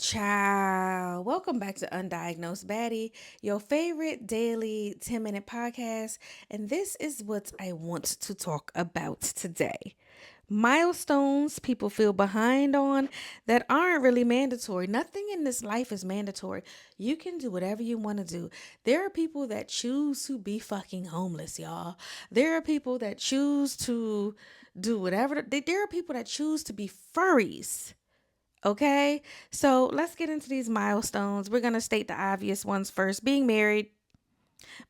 Ciao. Welcome back to Undiagnosed Baddie, your favorite daily 10-minute podcast. And this is what I want to talk about today. Milestones people feel behind on that aren't really mandatory. Nothing in this life is mandatory. You can do whatever you want to do. There are people that choose to be fucking homeless, y'all. There are people that choose to do whatever. There are people that choose to be furries. Okay, so let's get into these milestones. We're going to state the obvious ones first. Being married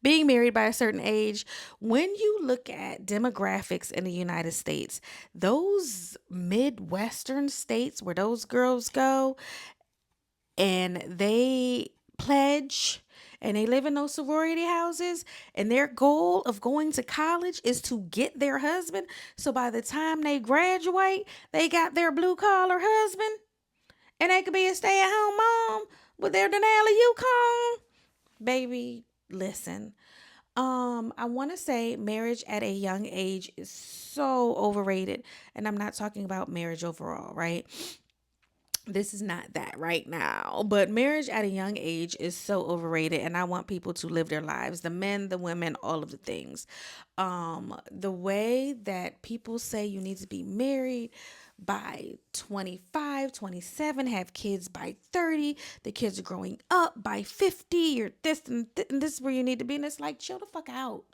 by a certain age. When you look at demographics in the United States, those Midwestern states where those girls go and they pledge and they live in those sorority houses, and their goal of going to college is to get their husband. So by the time they graduate, they got their blue collar husband and they could be a stay-at-home mom with their Denali Yukon. Baby, listen. I want to say marriage at a young age is so overrated, and I'm not talking about marriage overall, right? This is not that right now, but marriage at a young age is so overrated, and I want people to live their lives, the men, the women, all of the things. The way that people say you need to be married by 25, 27, have kids by 30, the kids are growing up by 50, you're this and this is where you need to be, and it's like, chill the fuck out.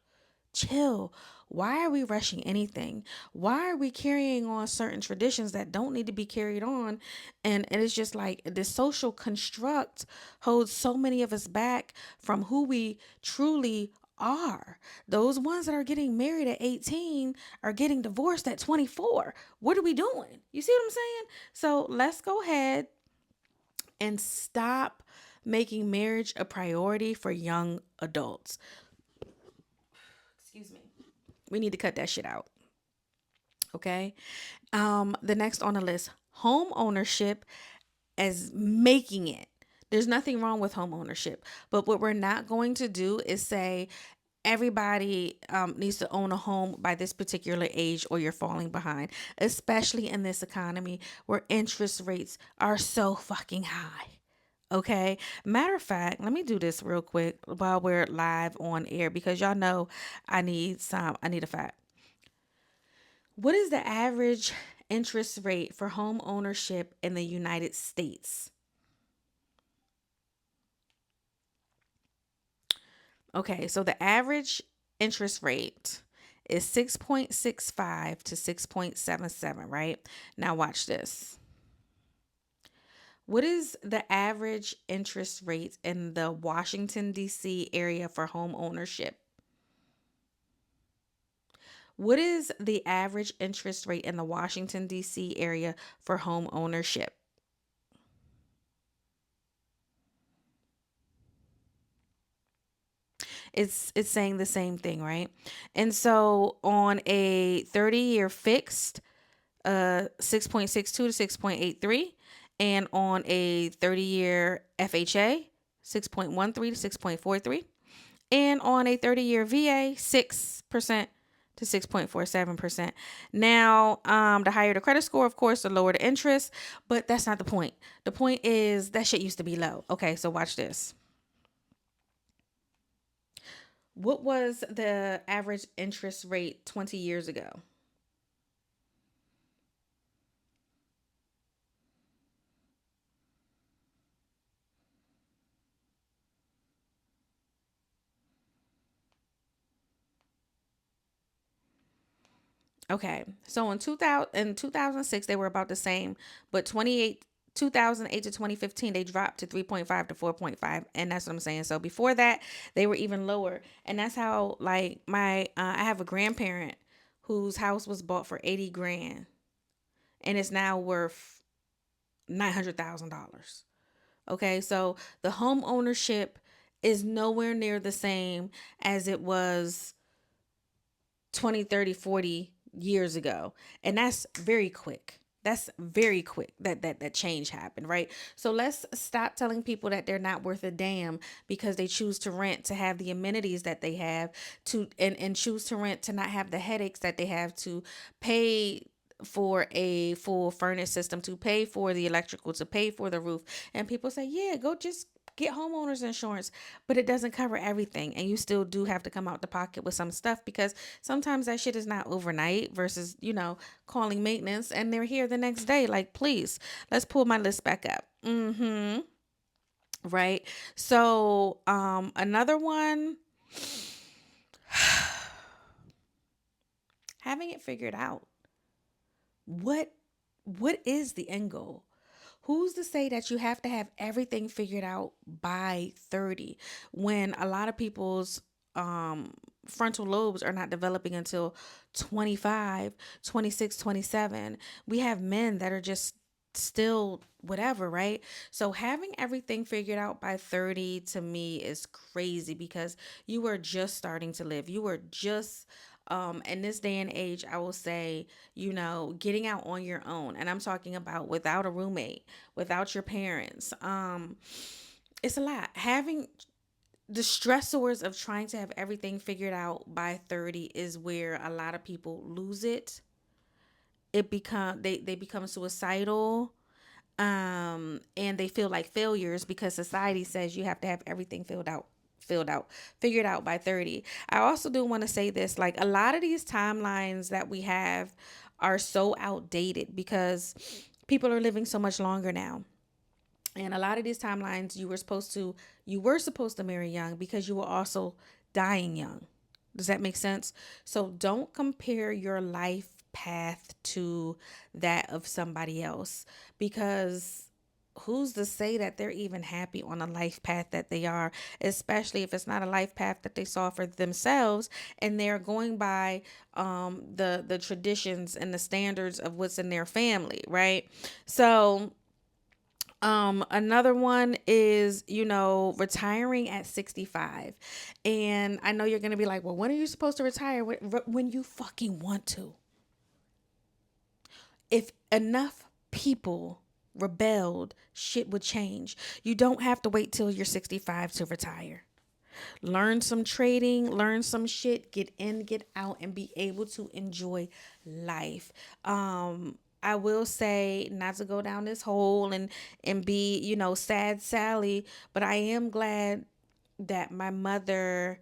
Chill. Why are we rushing anything? Why are we carrying on certain traditions that don't need to be carried on? And it's just like this social construct holds so many of us back from who we truly are. Those ones that are getting married at 18 are getting divorced at 24. What are we doing? You see what I'm saying? So let's go ahead and stop making marriage a priority for young adults. Excuse me. We need to cut that shit out. Okay. The next on the list, home ownership as making it. There's nothing wrong with home ownership, but what we're not going to do is say everybody needs to own a home by this particular age or you're falling behind, especially in this economy where interest rates are so fucking high. Okay. Matter of fact, let me do this real quick while we're live on air because y'all know I need a fact. What is the average interest rate for home ownership in the United States? Okay, so the average interest rate is 6.65 to 6.77, right? Now watch this. What is the average interest rate in the Washington D.C. area for home ownership? What is the average interest rate in the Washington D.C. area for home ownership? It's saying the same thing, right? And so on a 30-year fixed 6.62 to 6.83, and on a 30-year FHA 6.13 to 6.43, and on a 30-year VA 6% to 6.47%. Now, the higher the credit score, of course, the lower the interest, but that's not the point. The point is that shit used to be low. Okay, so watch this. What was the average interest rate 20 years ago? Okay, so in 2006 they were about the same, but 2008 to 2015 they dropped to 3.5 to 4.5, and that's what I'm saying. So before that they were even lower, and that's how like my I have a grandparent whose house was bought for 80 grand, and it's now worth $900,000. Okay, so the home ownership is nowhere near the same as it was 20, 30, 40 years ago. And that's very quick. That's very quick that change happened, right? So let's stop telling people that they're not worth a damn because they choose to rent to have the amenities that they have to and choose to rent to not have the headaches that they have to pay for a full furnace system, to pay for the electrical, to pay for the roof. And people say, yeah, go just get homeowners insurance, but it doesn't cover everything. And you still do have to come out the pocket with some stuff, because sometimes that shit is not overnight versus, calling maintenance and they're here the next day. Like, please, let's pull my list back up. Right. So, another one, having it figured out. What what is the end goal? Who's to say that you have to have everything figured out by 30, when a lot of people's frontal lobes are not developing until 25, 26, 27? We have men that are just still whatever, right? So having everything figured out by 30 to me is crazy, because you are just starting to live. You are just in this day and age, I will say, getting out on your own. And I'm talking about without a roommate, without your parents. It's a lot. Having the stressors of trying to have everything figured out by 30 is where a lot of people lose it. They become suicidal, and they feel like failures because society says you have to have everything filled out figured out by 30. I also do want to say this, like, a lot of these timelines that we have are so outdated, because people are living so much longer now. And a lot of these timelines, you were supposed to marry young, because you were also dying young. Does that make sense? So don't compare your life path to that of somebody else, because who's to say that they're even happy on a life path that they are, especially if it's not a life path that they saw for themselves, and they're going by the traditions and the standards of what's in their family, right? So another one is, retiring at 65. And I know you're going to be like, well, when are you supposed to retire? When you fucking want to. If enough people rebelled, shit would change. You don't have to wait till you're 65 to retire. Learn some trading, learn some shit, get in, get out, and be able to enjoy life. I will say, not to go down this hole and be, sad Sally, but I am glad that my mother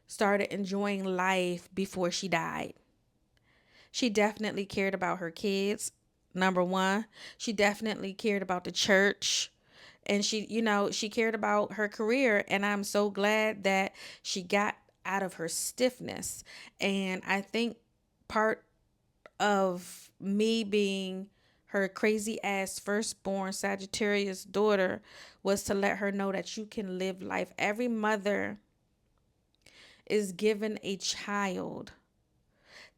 started enjoying life before she died. She definitely cared about her kids. Number one, she definitely cared about the church, and she cared about her career. And I'm so glad that she got out of her stiffness. And I think part of me being her crazy ass firstborn Sagittarius daughter was to let her know that you can live life. Every mother is given a child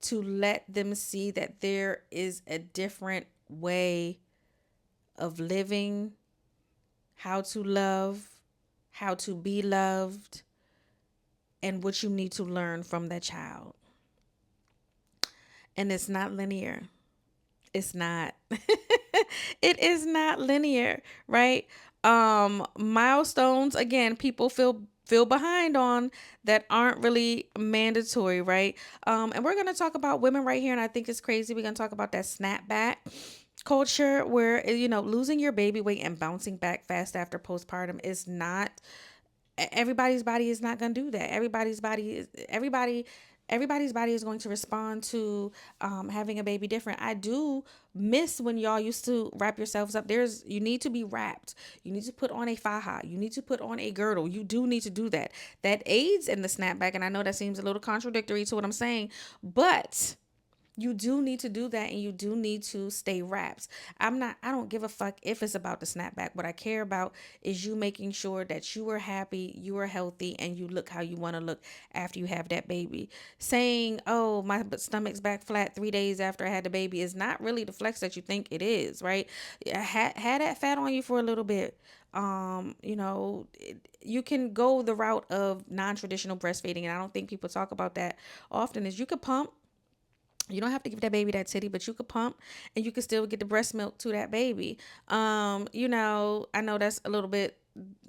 to let them see that there is a different way of living, how to love, how to be loved, and what you need to learn from that child. And it's not linear. It's not. It is not linear, right? Milestones, again, people feel behind on, that aren't really mandatory, right? And we're gonna talk about women right here, and I think it's crazy. We're gonna talk about that snapback culture, where losing your baby weight and bouncing back fast after postpartum is not, everybody's body is not going to do that. Everybody's body is going to respond to having a baby different. I do miss when y'all used to wrap yourselves up. You need to be wrapped. You need to put on a faja. You need to put on a girdle. You do need to do that. That aids in the snapback. And I know that seems a little contradictory to what I'm saying, but you do need to do that, and you do need to stay wrapped. I don't give a fuck if it's about the snapback. What I care about is you making sure that you are happy, you are healthy, and you look how you want to look after you have that baby. Saying, oh, my stomach's back flat 3 days after I had the baby is not really the flex that you think it is, right? Had that fat on you for a little bit. You can go the route of non-traditional breastfeeding, and I don't think people talk about that often, is you could pump. You don't have to give that baby that titty, but you could pump, and you could still get the breast milk to that baby. I know that's a little bit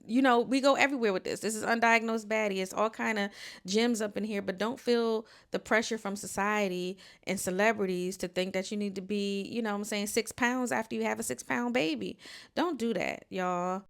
we go everywhere with this. This is Undiagnosed Baddie. It's all kind of gems up in here, but don't feel the pressure from society and celebrities to think that you need to be, 6 pounds after you have a 6 pound baby. Don't do that, y'all.